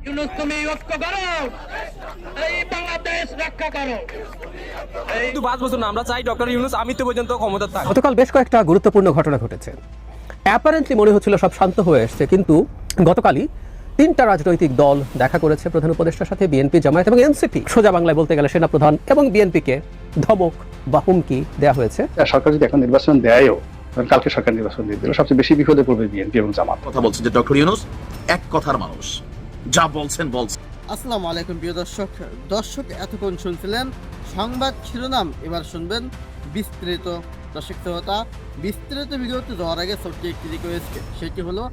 ইউনূস তুমি ঐক্য করো, এই বাংলাদেশ রক্ষা করো। কিন্তু 5 বছর না, আমরা চাই ডক্টর ইউনূস আমৃত্যু পর্যন্ত ক্ষমতা থাক। গতকাল বেশ কয়েকটা গুরুত্বপূর্ণ ঘটনা ঘটেছে। অ্যাপারেন্টলি মনে হচ্ছিল সব শান্ত হয়ে এসছে, কিন্তু গতকালই 3টা রাজনৈতিক দল দেখা করেছে প্রধান উপদেষ্টার সাথে, বিএনপি, জামায়াত এবং এনসিপি। সোজা বাংলায় বলতে গেলে সেনাপ্রধান এবং বিএনপিকে ধমক বা হুমকি দেওয়া হয়েছে। সরকার যদি এখন নির্বাচন দেয়ও, কালকে সরকার নির্বাচন দিয়ে দিল, সবচেয়ে বেশি বিপদে পড়বে বিএনপি এবং জামাত। কথা বলছে যে ডক্টর ইউনূস এক কথার মানুষ, যা বলছেন। আসসালামু আলাইকুম প্রিয় দর্শক এতক্ষণ শুনছিলেন সংবাদ শিরোনাম, এবার শুনবেন বিস্তারিত। দর্শক শ্রোতা, বিস্তারিত ভিডিওতে যাওয়ার আগে ছোট্ট একটি রিকোয়েস্ট, সেটি হলো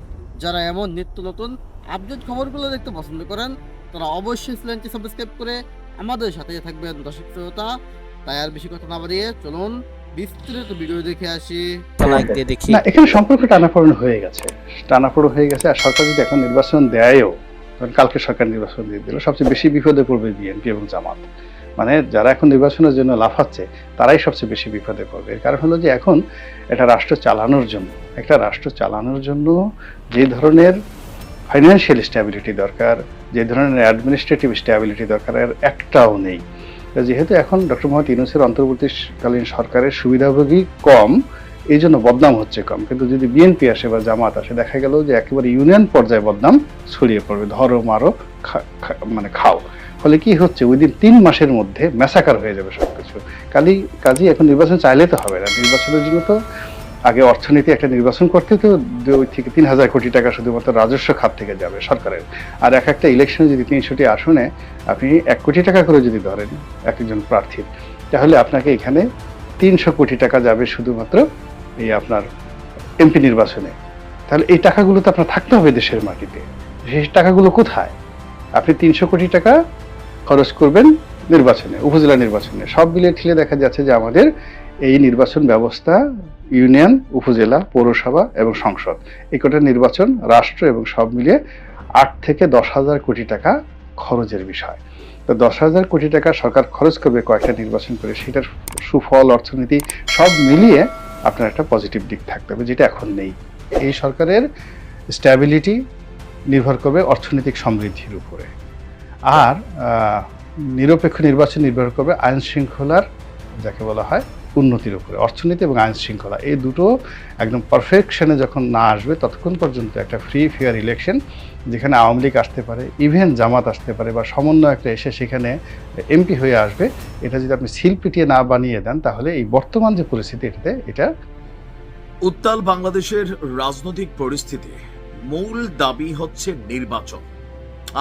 যারা এমন নিত্য নতুন আপডেট খবরগুলো দেখতে পছন্দ করেন তারা অবশ্যই চ্যানেলটি সাবস্ক্রাইব করে আমাদের সাথে থাকবেন। দর্শক শ্রোতা, তাই আর বেশি কথা না বাড়িয়ে চলুন বিস্তারিত ভিডিও দেখে আসি। লাইক দিয়ে দেখি। না, এখানে সম্পর্ক টানাপোড়েন হয়ে গেছে, আর সরকার যদি এখন নির্বাচন দেয়ও, কালকে সরকার নির্বাচন দিয়ে দিল, সবচেয়ে বেশি বিপদে পড়বে বিএনপি এবং জামাত। মানে যারা এখন নির্বাচনের জন্য লাফাচ্ছে তারাই সবচেয়ে বেশি বিপদে পড়বে। এর কারণ হলো যে এখন একটা রাষ্ট্র চালানোর জন্য যে ধরনের ফাইন্যান্সিয়াল স্ট্যাবিলিটি দরকার, যে ধরনের অ্যাডমিনিস্ট্রেটিভ স্ট্যাবিলিটি দরকার, এর একটাও নেই। যেহেতু এখন ডক্টর মোহাম্মদ ইউনূসের অন্তর্বর্তীকালীন সরকারের সুবিধাভোগী কম, এই জন্য বদনাম হচ্ছে কম। কিন্তু যদি বিএনপি আসে বা জামাত আসে, দেখা গেল যে একেবারে ইউনিয়ন পর্যায়ে বদনাম ছড়িয়ে পড়বে, ধরো মারো মানে খাও। ফলে কি হচ্ছে, উইদিন 3 মাসের মধ্যে ম্যাসাকার হয়ে যাবে সবকিছু। কাজী এখন নির্বাচন চাইলে তো হবে না। নির্বাচনের জন্য তো আগে অর্থনীতি, একটা নির্বাচন করতে তো 2 থেকে 3,000 কোটি টাকা শুধুমাত্র রাজস্ব খাত থেকে যাবে সরকারের। আর একটা ইলেকশনে যদি 300টি আসনে আপনি 1 কোটি টাকা করে যদি ধরেন একজন প্রার্থীর, তাহলে আপনাকে এখানে 300 কোটি টাকা যাবে শুধুমাত্র এই আপনার এমপি নির্বাচনে। তাহলে এই টাকাগুলো তো আপনার থাকতে হবে দেশের মাটিতে। সেই টাকাগুলো কোথায়? আপনি 300 কোটি টাকা খরচ করবেন নির্বাচনে, উপজেলা নির্বাচনে। সব মিলিয়ে ঠিলে দেখা যাচ্ছে যে আমাদের এই নির্বাচন ব্যবস্থা, ইউনিয়ন, উপজেলা, পৌরসভা এবং সংসদ, এই কটা নির্বাচন, রাষ্ট্র এবং সব মিলিয়ে 8 থেকে 10,000 কোটি টাকা খরচের বিষয়। তো 10,000 কোটি টাকা সরকার খরচ করবে কয়েকটা নির্বাচন করে, সেটার সুফল, অর্থনীতি সব মিলিয়ে আপনার একটা পজিটিভ দিক থাকতে হবে, যেটা এখন নেই। এই সরকারের স্ট্যাবিলিটি নির্ভর করবে অর্থনৈতিক সমৃদ্ধির উপরে, আর নিরপেক্ষ নির্বাচন নির্ভর করবে আইন শৃঙ্খলার, যাকে বলা হয়, উন্নতির উপরে। অর্থনীতি এবং আইন শৃঙ্খলা, এই দুটো একদম পারফেকশনে যখন না আসবে, ততক্ষণ পর্যন্ত একটা ফ্রি ফেয়ার ইলেকশন, যেখানে আওয়ামী লীগ আসতে পারে, ইভেন জামাত আসতে পারে, বা সমন্বয় একটা এসে সেখানে এমপি হয়ে আসবে, এটা যদি আপনি সিল পিটিয়ে না বানিয়ে দেন, তাহলে এই বর্তমান যে পরিস্থিতি, এটা উত্তাল বাংলাদেশের রাজনৈতিক পরিস্থিতি, মূল দাবি হচ্ছে নির্বাচন।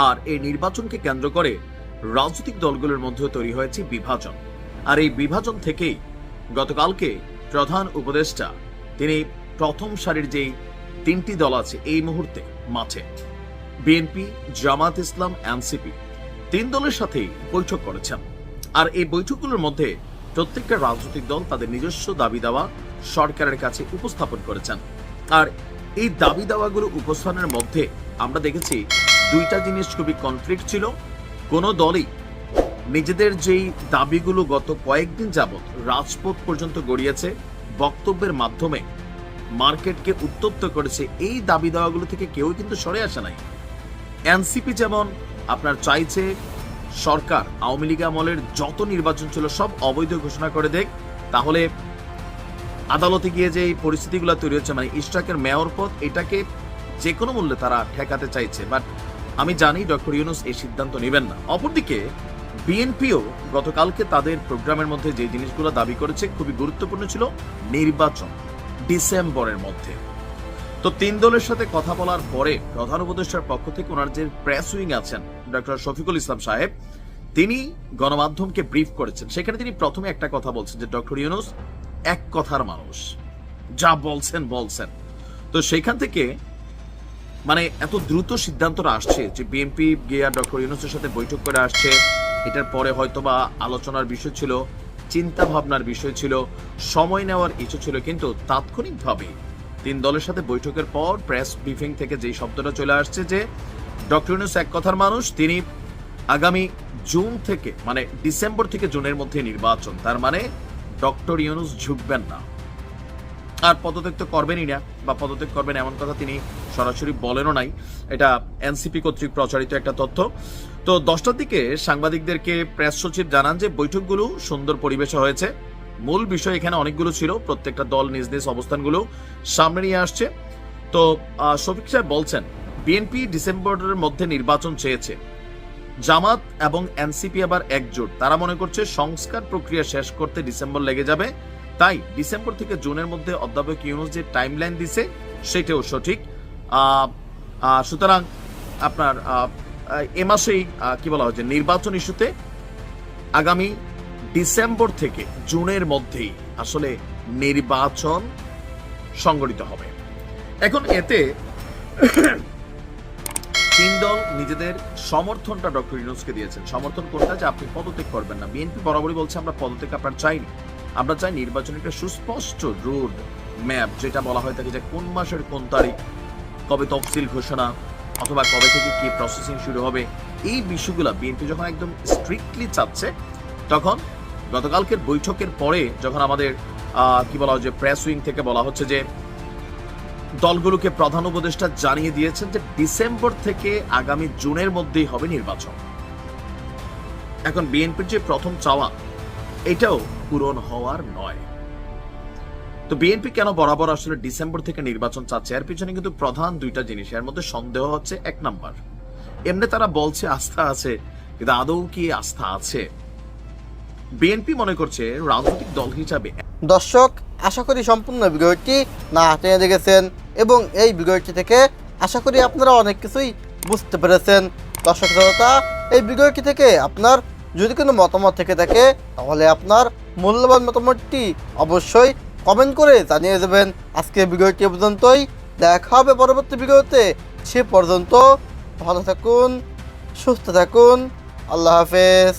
আর এই নির্বাচনকে কেন্দ্র করে রাজনৈতিক দলগুলোর মধ্যে তৈরি হয়েছে বিভাজন। আর এই বিভাজন থেকেই গতকালকে প্রধান উপদেষ্টা তিনি প্রথম সারির যে 3টি দল আছে এই মুহূর্তে মাঠে, বিএনপি, জামাত ইসলাম, এনসিপি, 3 দলের সাথেই বৈঠক করেছেন। আর এই বৈঠকগুলোর মধ্যে প্রত্যেকটা রাজনৈতিক দল তাদের নিজস্ব দাবি দাওয়া সরকারের কাছে উপস্থাপন করেছেন। আর এই দাবি দাওয়াগুলো উপস্থাপনের মধ্যে আমরা দেখেছি 2টা জিনিস খুবই কনফ্লিক্ট ছিল। কোন দলই নিজেদের যেই দাবিগুলো গত কয়েকদিন যাবৎ রাজপথ পর্যন্ত গড়িয়েছে, বক্তব্যের মাধ্যমে মার্কেটকে উত্তপ্ত করেছে, এই দাবি দাওয়াগুলো থেকে কেউ কিন্তু সরে আসে নাই। এনসিপি যেমন আপনার চাইছে সরকার আওয়ামী লীগ আমলের যত নির্বাচন ছিল সব অবৈধ ঘোষণা করে দেখ, তাহলে আদালতে গিয়ে যে পরিস্থিতিগুলো তৈরি হচ্ছে, মানে ইশরাকের মেয়র পদ, এটাকে যে কোনো মূল্যে তারা ঠেকাতে চাইছে। বাট আমি জানি ডক্টর ইউনূস এই সিদ্ধান্ত নেবেন না। অপরদিকে বিএনপিও গতকালকে তাদের প্রোগ্রামের মধ্যে যে জিনিসগুলো দাবি করেছে খুবই গুরুত্বপূর্ণ ছিল, নির্বাচন ডিসেম্বরের মধ্যে। তো 3 দলের সাথে কথা বলার পরে প্রধান উপদেষ্টার পক্ষ থেকে ওনার যে প্রেস উইং আছেন ডক্টর শফিকুল ইসলাম সাহেব, তিনি গণমাধ্যমকে ব্রিফ করেছেন। সেখানে তিনি প্রথমে একটা কথা বলছেন যে ডক্টর ইউনূস এক কথার মানুষ, যা বলছেন। তো সেইখান থেকে মানে এত দ্রুত সিদ্ধান্তটা আসছে যে বিএনপি গিয়ে ডক্টর ইউনূসের সাথে বৈঠক করে আসছে, এটার পরে হয়তোবা আলোচনার বিষয় ছিল, চিন্তা ভাবনার বিষয় ছিল, সময় নেওয়ার ইস্যু ছিল, কিন্তু তাৎক্ষণিকভাবে 3 দলের সাথে বৈঠকের পর প্রেস ব্রিফিং থেকে যেই শব্দটা চলে আসছে যে ডক্টর ইউনূস এক কথার মানুষ, তিনি আগামী জুন থেকে, মানে ডিসেম্বর থেকে জুনের মধ্যে নির্বাচন, তার মানে ডক্টর ইউনূস ঝুঁকবেন না, আর পদত্যাগ তো করবেনই না, বা পদত্যাগ করবেন এমন কথা তিনি সরাসরি বলেনও নাই, এটা এনসিপি কর্তৃক প্রচারিত একটা তথ্য। তো 10টার দিকে সাংবাদিকদেরকে প্রেস সচিব জানান যে বৈঠকগুলো সুন্দর পরিবেশে হয়েছে। মূল বিষয় এখানে অনেকগুলো ছিল, প্রত্যেকটা দল নিজ নিজ অবস্থানগুলো সামনে নিয়ে আসছে। তো শফিক সাহেব বলছেন বিএনপি ডিসেম্বরের মধ্যে নির্বাচন চেয়েছে, জামাত এবং এনসিপি আবার একজোট, তারা মনে করছে সংস্কার প্রক্রিয়া শেষ করতে ডিসেম্বর লেগে যাবে, তাই ডিসেম্বর থেকে জুনের মধ্যে অধ্যাপক ইউনূস যে টাইমলাইন দিছে সেটাও সঠিক। সুতরাং আপনার এ মাসেই কি বলা হচ্ছে নির্বাচন ইস্যুতে আগামী ডিসেম্বর থেকে জুনের মধ্যেই আসলে নির্বাচন সংগঠিত হবে। এখন এতে তিন দল নিজেদের সমর্থনটা ডক্টর ইউনূসকে দিয়েছেন। সমর্থন কোনটা? যে আপনি পদত্যাগ করবেন না। বিএনপি বরাবরই বলছে আমরা পদত্যাগ আপনার চাইনি, আমরা চাই নির্বাচনের একটা সুস্পষ্ট রোড ম্যাপ, যেটা বলা হয় থাকে যে কোন মাসের কোন তারিখ, কবে তফসিল ঘোষণা, অথবা কবে থেকে কি প্রসেসিং শুরু হবে। এই বিষয়গুলো বিএনপি যখন একদম স্ট্রিক্টলি চাচ্ছে, তখন গতকালকের বৈঠকের পরে যখন আমাদের কি বলা হয় যে প্রেস উইং থেকে বলা হচ্ছে যে দলগুলোকে প্রধান উপদেষ্টা জানিয়ে দিয়েছেন যে ডিসেম্বর থেকে আগামী জুনের মধ্যেই হবে নির্বাচন। এখন বিএনপির যে প্রথম চাওয়া এটাও পূরণ হওয়ার নয়। তো বিএনপি কেন বরাবর আসলে ডিসেম্বর থেকে নির্বাচন চাচ্ছে, এর পিছনে কিন্তু প্রধান দুইটা জিনিস। এর মধ্যে সন্দেহ হচ্ছে, এক নাম্বার, এমনি তারা বলছে আস্থা আছে, কিন্তু আদৌ কি আস্থা আছে? বিএনপি মনে করছে রাজনৈতিক দল হিসাবে। দর্শক, আশা করি সম্পূর্ণ ভিডিওটি না টেনে দেখেছেন এবং এই ভিডিওটি থেকে আশা করি আপনারা অনেক কিছুই বুঝতে পেরেছেন। দর্শক শ্রোতা, এই ভিডিওটি থেকে আপনার যদি কোনো মতামত থেকে থাকে তাহলে আপনার মূল্যবান মতামতটি অবশ্যই কমেন্ট করে জানিয়ে দেবেন। আজকে ভিডিওটি পর্যন্তই, দেখা হবে পরবর্তী ভিডিওতে। সে পর্যন্ত ভালো থাকুন, সুস্থ থাকুন, আল্লাহ হাফেজ।